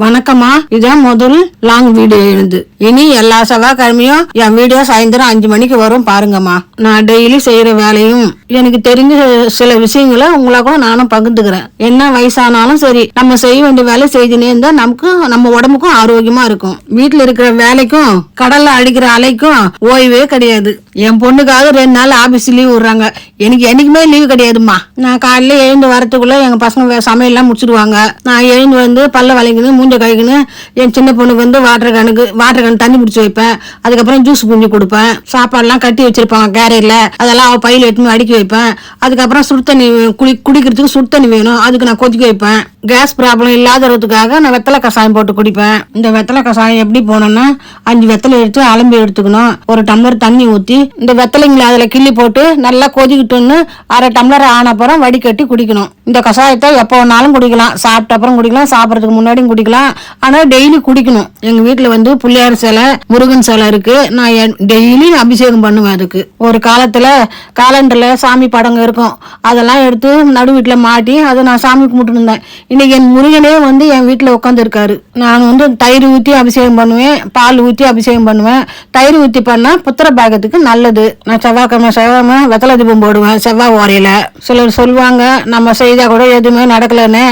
வணக்கம்மா, இதான் முதல் லாங் வீடியோ எழுது. இனி எல்லா செவ்வாய்க்கிழமையும் என் வீடியோ சாயந்தரம் 5 மணிக்கு வரும் பாருங்கம்மா. நான் டெய்லி செய்யற வேலையும் எனக்கு தெரிஞ்ச சில விஷயங்களை உங்களா கூட நானும் பகிர்ந்துக்கிறேன். என்ன வயசானாலும் சரி, நம்ம செய்ய வேண்டிய வேலை செய்துனே இருந்தா நமக்கு நம்ம உடம்புக்கும் ஆரோக்கியமா இருக்கும். வீட்டுல இருக்கிற வேலைக்கும் கடல்ல அடிக்கிற அலைக்கும் ஓய்வே கிடையாது. என் பொண்ணுக்காக 2 நாள் ஆபீஸ் லீவ் விடுறாங்க. எனக்கு என்னைக்குமே லீவு கிடையாதுமா. நான் காலையில எழுந்து வரத்துக்குள்ள எங்க பசங்க சமையல் எல்லாம் முடிச்சிடுவாங்க. நான் எழுந்து வந்து பல்ல வளைக்கணும், மூஞ்ச கழிக்கணும். என் சின்ன பொண்ணுக்கு வந்து வாட்டர் கேன் தண்ணி பிடிச்சி வைப்பேன். அதுக்கப்புறம் ஜூஸ் புஞ்சி கொடுப்பேன். சாப்பாடுலாம் கட்டி வச்சிருப்பாங்க கேரியர்ல, அதெல்லாம் அவ பையில எடுத்து அடுக்கி வைப்பேன். அதுக்கப்புறம் சுடு தண்ணி குடிக்கிறதுக்கு சுடு தண்ணி வேணும், அதுக்கு நான் கொதிக்க வைப்பேன். கேஸ் ப்ராப்ளம் இல்லாததுக்காக நான் வெத்தலை கஷாயம் போட்டு குடிப்பேன். இந்த வெத்தலை கஷாயம் எப்படி போனோம்னா, 5 வெத்தலை எடுத்து அலம்பி எடுத்துக்கணும். ஒரு டம்ளர் தண்ணி ஊற்றி இந்த வெத்தலைங்களை அதுல கிள்ளி போட்டு நல்லா கொதிக்கிட்டோன்னு 1/2 டம்ளர் ஆன அப்புறம் வடிகட்டி குடிக்கணும். இந்த கஷாயத்தை எப்போ வேணாலும் குடிக்கலாம். சாப்பிட்ட அப்புறம் குடிக்கலாம், சாப்பிட்றதுக்கு முன்னாடியும் குடிக்கலாம். ஆனா டெய்லி குடிக்கணும். எங்க வீட்டுல வந்து பிள்ளையார் சிலை, முருகன் சிலை இருக்கு. நான் டெய்லி அபிஷேகம் பண்ணுவேன். அதுக்கு ஒரு காலத்துல காலண்டர்ல சாமி படங்க இருக்கும், அதெல்லாம் எடுத்து நடு வீட்டுல மாட்டி அதை நான் சாமி கும்பிட்டு இருந்தேன். இன்னைக்கு என் முருகனே வந்து என் வீட்டுல உட்காந்து இருக்காரு. நான் வந்து தயிர் ஊற்றி அபிஷேகம் பண்ணுவேன், பால் ஊற்றி அபிஷேகம் பண்ணுவேன். தயிர் ஊற்றி பண்ணா புத்திர பாகத்துக்கு நல்லது. நான் செவ்வாய்க்கிழமை வெத்தலை தீபம் போடுவேன் செவ்வாய் ஓரையில. சிலர் சொல்லுவாங்க நம்ம செய்தா கூட எதுவுமே நடக்கலன்னு.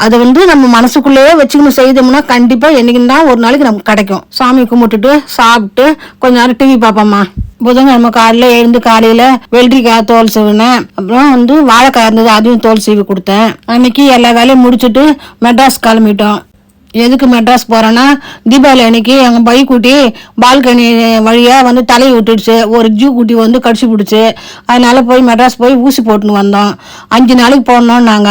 அது வந்து நம்ம மனசுக்குள்ளேயே வச்சுக்கணும். செய்தோம்னா கண்டிப்பா என்னைக்குன்னு தான் ஒரு நாளைக்கு நமக்கு கிடைக்கும். சாமி கும்பிட்டுட்டு சாப்பிட்டு கொஞ்ச நேரம் டிவி பார்ப்போம்மா. புதன்கிழமை காலையில எழுந்து காலையில வெள்ளரிக்காய் தோல் சீவினேன். அப்புறம் வந்து வாழைக்காய் இருந்தது, அதையும் தோல் சீவி கொடுத்தேன். அன்னைக்கு எல்லா வேலையும் முடிச்சுட்டு மெட்ராஸ் கிளம்பிட்டோம். எதுக்கு மெட்ராஸ் போறேன்னா, தீபாவளி அன்னைக்கு எங்க பைக்குட்டி பால்கனி வழியா வந்து தலையை விட்டுடுச்சு. ஒரு ஜூ குட்டி வந்து கடிச்சு பிடிச்சு. அதனால போய் மெட்ராஸ் போய் ஊசி போட்டுன்னு வந்தோம். 5 நாளைக்கு போடணும். நாங்க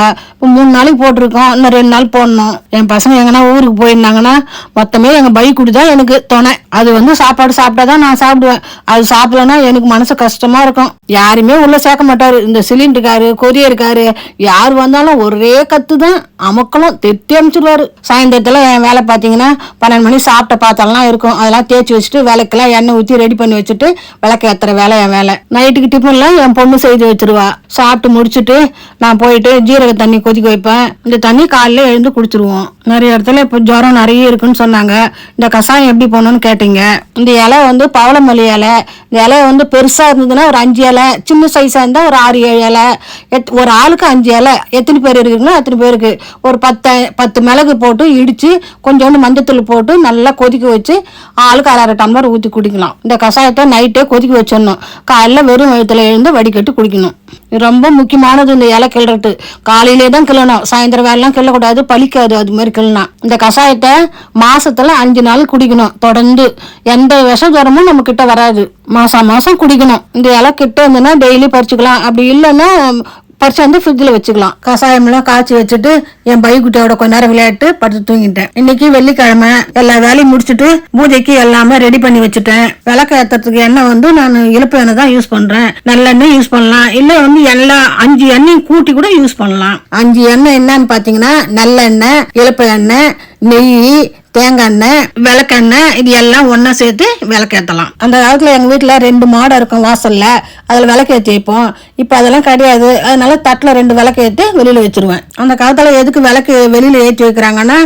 3 நாளைக்கு போட்டிருக்கோம், இன்னும் 2 நாள் போடணும். என் பசங்க எங்கன்னா ஊருக்கு போயிருந்தாங்கன்னா மொத்தமே எங்க பைக்குட்டி தான் எனக்கு துணை. அது வந்து சாப்பாடு சாப்பிட்டாதான் நான் சாப்பிடுவேன். அது சாப்பிடலன்னா எனக்கு மனசு கஷ்டமா இருக்கும். யாருமே உள்ள சேர்க்க மாட்டாரு. இந்த சிலிண்டருக்காரு, கொரியருக்காரு யாரு வந்தாலும் ஒரே கத்து தான் அமக்களும் தெத்தி அனுப்பிச்சிடுவாரு. சாயந்தரத்துல என் வேலை பார்த்தீங்கன்னா 12 மணி சாப்பிட்ட பாத்திரம்லாம் இருக்கும், அதெல்லாம் தேய்ச்சி வச்சுட்டு விளக்கெல்லாம் எண்ணெய் ஊற்றி ரெடி பண்ணி வச்சுட்டு விளக்கு ஏத்துற வேலை என் வேலை. நைட்டுக்கு டிஃபன்லாம் என் பொண்ணு செய்து வச்சிருவா. சாப்பிட்டு முடிச்சுட்டு நான் போயிட்டு ஜீரக தண்ணி கொதிக்க வைப்பேன். இந்த தண்ணி காலையில எழுந்து குடிச்சிருவோம். நிறைய இடத்துல இப்போ ஜுரம் நிறைய இருக்குன்னு சொன்னாங்க. இந்த கஷாயம் எப்படி போகணும்னு கேட்டீங்க. இந்த இலை வந்து பவளமல்லி இலை. இந்த இலை வந்து பெருசா இருந்ததுன்னா ஒரு 5 இலை, சின்ன சைஸா இருந்தா ஒரு 6-7 இலை. ஒரு ஆளுக்கு 5 இலை. எத்தனை பேர் இருக்குங்களோ அத்தனை பேருக்கு ஒரு 10 மிளகு போட்டு இடிச்சு கொஞ்சோண்டு மஞ்சத்தூள் போட்டு நல்லா கொதிக்க வச்சு ஆளுக்கு 1/2 டம்ளர் ஊற்றி குடிக்கலாம். இந்த கஷாயத்தை நைட்டே கொதிக்க வச்சிடணும். காலையில வெறும் வயிற்றுல எழுந்து வடிகட்டி குடிக்கணும். ரொம்ப முக்கியமானது இந்த இலை கிளறது. காலையிலே தான் கிள்ளணும், சாயந்தரம் வேலைலாம் கிள்ளக்கூடாது, பலிக்காது. அது மாதிரி கிள்ளனா இந்த கஷாயத்தை மாசத்துல 5 நாள் குடிக்கணும். தொடர்ந்து எந்த விஷ ஜுரமும் நம்ம கிட்ட வராது. மாசம் குடிக்கணும். இந்த இலை கிட்ட இருந்துன்னா டெய்லி பறிச்சுக்கலாம். அப்படி இல்லைன்னா பறிச்சு வந்து ஃப்ரிட்ஜில் வச்சுக்கலாம். கஷாயம்லாம் காய்ச்சி வச்சுட்டு என் பைக்குட்டியோட கொஞ்ச நேரம் விளையாட்டு படுத்து தூங்கிட்டேன். இன்னைக்கு வெள்ளிக்கிழமை எல்லா வேலையும் முடிச்சுட்டு பூஜைக்கு எல்லாமே ரெடி பண்ணி வச்சுட்டேன். விளக்கு ஏற்றத்துக்கு எண்ணெய் வந்து நான் இழுப்பு எண்ணெய் தான் யூஸ் பண்றேன். நல்லெண்ணெய் யூஸ் பண்ணலாம், இல்ல வந்து எல்லா 5 எண்ணெயும் கூட்டி கூட யூஸ் பண்ணலாம். 5 எண்ணெய் என்னன்னு பாத்தீங்கன்னா நல்லெண்ணெய், இழுப்பு எண்ணெய், நெய், தேங்காய் எண்ணெய், விளக்கெண்ணெய், இது எல்லாம் ஒன்னா சேர்த்து விளக்கேற்றலாம். அந்த காலத்துல எங்க வீட்டுல 2 மாடு இருக்கும் வாசல்ல, அதுல விளக்கேற்றி வைப்போம். இப்ப அதெல்லாம் கிடையாது. அதனால தட்டுல 2 விளக்கேற்றி வெளியில வச்சிருவேன். அந்த காலத்துல எதுக்கு விளக்கு வெளியில ஏற்றி வைக்கிறாங்கன்னா,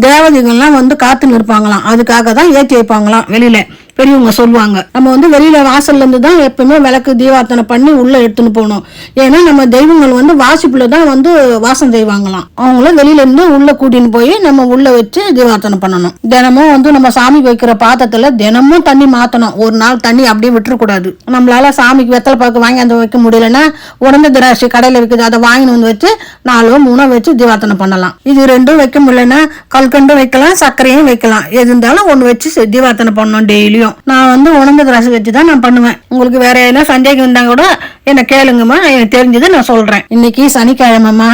தேவதைகள்லாம் வந்து காத்து நிற்பாங்களாம், அதுக்காக தான் ஏற்றி வைப்பாங்களாம் வெளியில. பெரியவங்க சொல்லுவாங்க. நம்ம வந்து வெளியில வாசல்ல இருந்து தான் எப்பவுமே விளக்கு தீபார்த்தனை பண்ணி உள்ள எடுத்துன்னு போகணும். ஏன்னா நம்ம தெய்வங்கள் வந்து வாசிப்புல தான் வந்து வாசம் செய்வாங்களாம். அவங்களும் வெளியில இருந்து உள்ள கூட்டின்னு போய் நம்ம உள்ள வச்சு தீபார்த்தனை பண்ணணும். தினமும் வந்து நம்ம சாமி வைக்கிற பாத்திரத்துல தினமும் தண்ணி மாத்தணும். ஒரு நாள் தண்ணி அப்படியே விட்டுறக்கூடாது. நம்மளால சாமிக்கு வெத்தலை பாக்கு வாங்கி அந்த வைக்க முடியலன்னா உடந்த திராட்சை கடையில விற்குது, அதை வாங்கி வந்து வச்சு 4-3 வச்சு தீபார்த்தனை பண்ணலாம். இது 2 வைக்க முடியலன்னா கல்கண்டும் வைக்கலாம், சர்க்கரையும் வைக்கலாம். எது இருந்தாலும் ஒண்ணு வச்சு தீபார்த்தனை பண்ணணும் டெய்லியும். நான் வந்து உணர்ந்த திராட்சை வச்சுதான் நான் பண்ணுவேன். உங்களுக்கு வேற ஏதாவது சந்தேகம் இருந்தா கூட என்ன கேளுங்கம்மா, எனக்கு தெரிஞ்சது நான் சொல்றேன். இன்னைக்கு சனிக்கிழமைமா,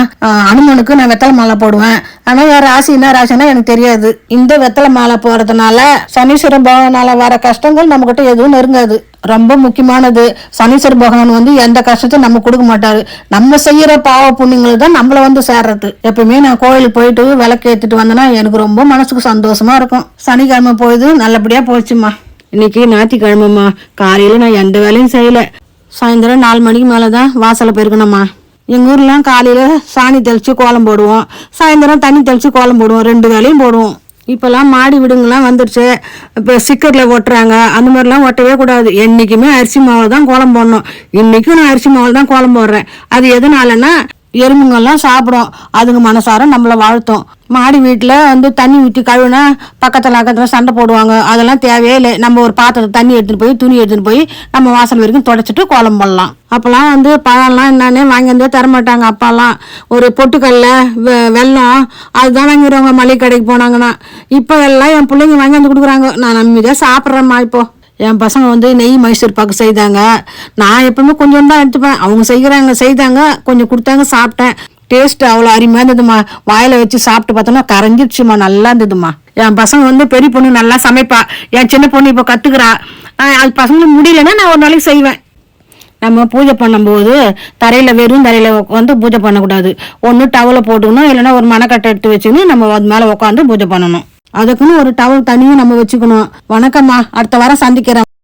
அனுமனுக்கு நான் வெத்தலை மாலை போடுவேன். ஆனா வேற ராசி என்ன ராசினா எனக்கு தெரியாது. இந்த வெத்தலை மாலை போறதுனால சனீஸ்வர பகவானால வர கஷ்டங்கள் நம்ம கிட்ட எதுவும் நெருங்காது. ரொம்ப முக்கியமானது, சனீஸ்வர பகவான் வந்து எந்த கஷ்டத்தையும் நம்ம கொடுக்க மாட்டாரு. நம்ம செய்யற பாவ புண்ணியங்கள் தான் நம்மள வந்து சேர்றது. எப்பவுமே நான் கோயிலுக்கு போயிட்டு விளக்கு ஏத்திட்டு வந்தேன்னா எனக்கு ரொம்ப மனசுக்கு சந்தோஷமா இருக்கும். சனிக்கிழமை போயிது நல்லபடியா போச்சுமா. இன்னைக்கு ஞாயிற்றுக்கிழமைமா, காலையில நான் எந்த வேலையும் செய்யல. சாயந்தரம் 4 மணிக்கு மேலதான் வாசலை பெருக்கணும்மா. எங்க ஊர்லாம் காலையில சாணி தெளிச்சு கோலம் போடுவோம், சாயந்தரம் தண்ணி தெளிச்சு கோலம் போடுவோம். 2 வேலையும் போடுவோம். இப்போல்லாம் மாடி வீடுங்கெல்லாம் வந்துருச்சு. இப்போ சிக்கரில் ஒட்டுறாங்க. அந்த மாதிரிலாம் ஒட்டவே கூடாது. என்றைக்குமே அரிசி மாவில் தான் கோலம் போடணும். இன்றைக்கும் நான் அரிசி மாவில் தான் கோலம் போடுறேன். அது எதனாலன்னா எறும்புங்கெல்லாம் சாப்பிடும், அதுங்க மனசார நம்மளை வாழ்த்தும். மாடி வீட்டில் தண்ணி ஊற்றி கழுவுனா பக்கத்தில் அக்கத்தில் சண்டை போடுவாங்க. அதெல்லாம் தேவையே இல்லை. நம்ம ஒரு பாத்திரத்தை தண்ணி எடுத்துகிட்டு போய் துணி எடுத்துகிட்டு போய் நம்ம வாசல் வரைக்கும் தொடச்சிட்டு கோலம் போடலாம். அப்போல்லாம் பழம்லாம் என்னன்னே வாங்கி வந்தே தரமாட்டாங்க. அப்பாலாம் ஒரு பொட்டுக்கல்ல வெல்லம் அதுதான் வாங்கிடுவாங்க மளிகை கடைக்கு போனாங்கன்னா. இப்போ எல்லாம் என் பிள்ளைங்க வாங்கி வந்து கொடுக்குறாங்க. நான் நம்பிதான் சாப்பிட்றேம்மா. இப்போ என் பசங்க நெய் மைசூர் பாக்கு செய்தாங்க. நான் எப்பவுமே கொஞ்சம் தான் எடுத்துப்பேன். அவங்க செய்தாங்க, கொஞ்சம் கொடுத்தாங்க, சாப்பிட்டேன். டேஸ்ட் அவ்வளோ அருமையாக இருந்ததுமா. வாயில வச்சு சாப்பிட்டு பார்த்தோம்னா கரைஞ்சிடுச்சுமா, நல்லா இருந்ததுமா. என் பசங்க பெரிய பொண்ணு நல்லா சமைப்பா. என் சின்ன பொண்ணு இப்போ கற்றுக்குறா. அது பசங்களுக்கு முடியலன்னா நான் ஒரு நாளைக்கு செய்வேன். நம்ம பூஜை பண்ணும்போது வெறும் தரையில் பூஜை பண்ணக்கூடாது. ஒன்று டவலை போட்டுக்கணும், இல்லைன்னா ஒரு மணக்கட்டை எடுத்து வச்சுக்கணும். நம்ம அது மேலே உட்காந்து பூஜை பண்ணணும். அதுக்குன்னு ஒரு டவல் தனியும் நம்ம வச்சுக்கணும். வணக்கம்மா, அடுத்த வாரம் சந்திக்கிறேன்.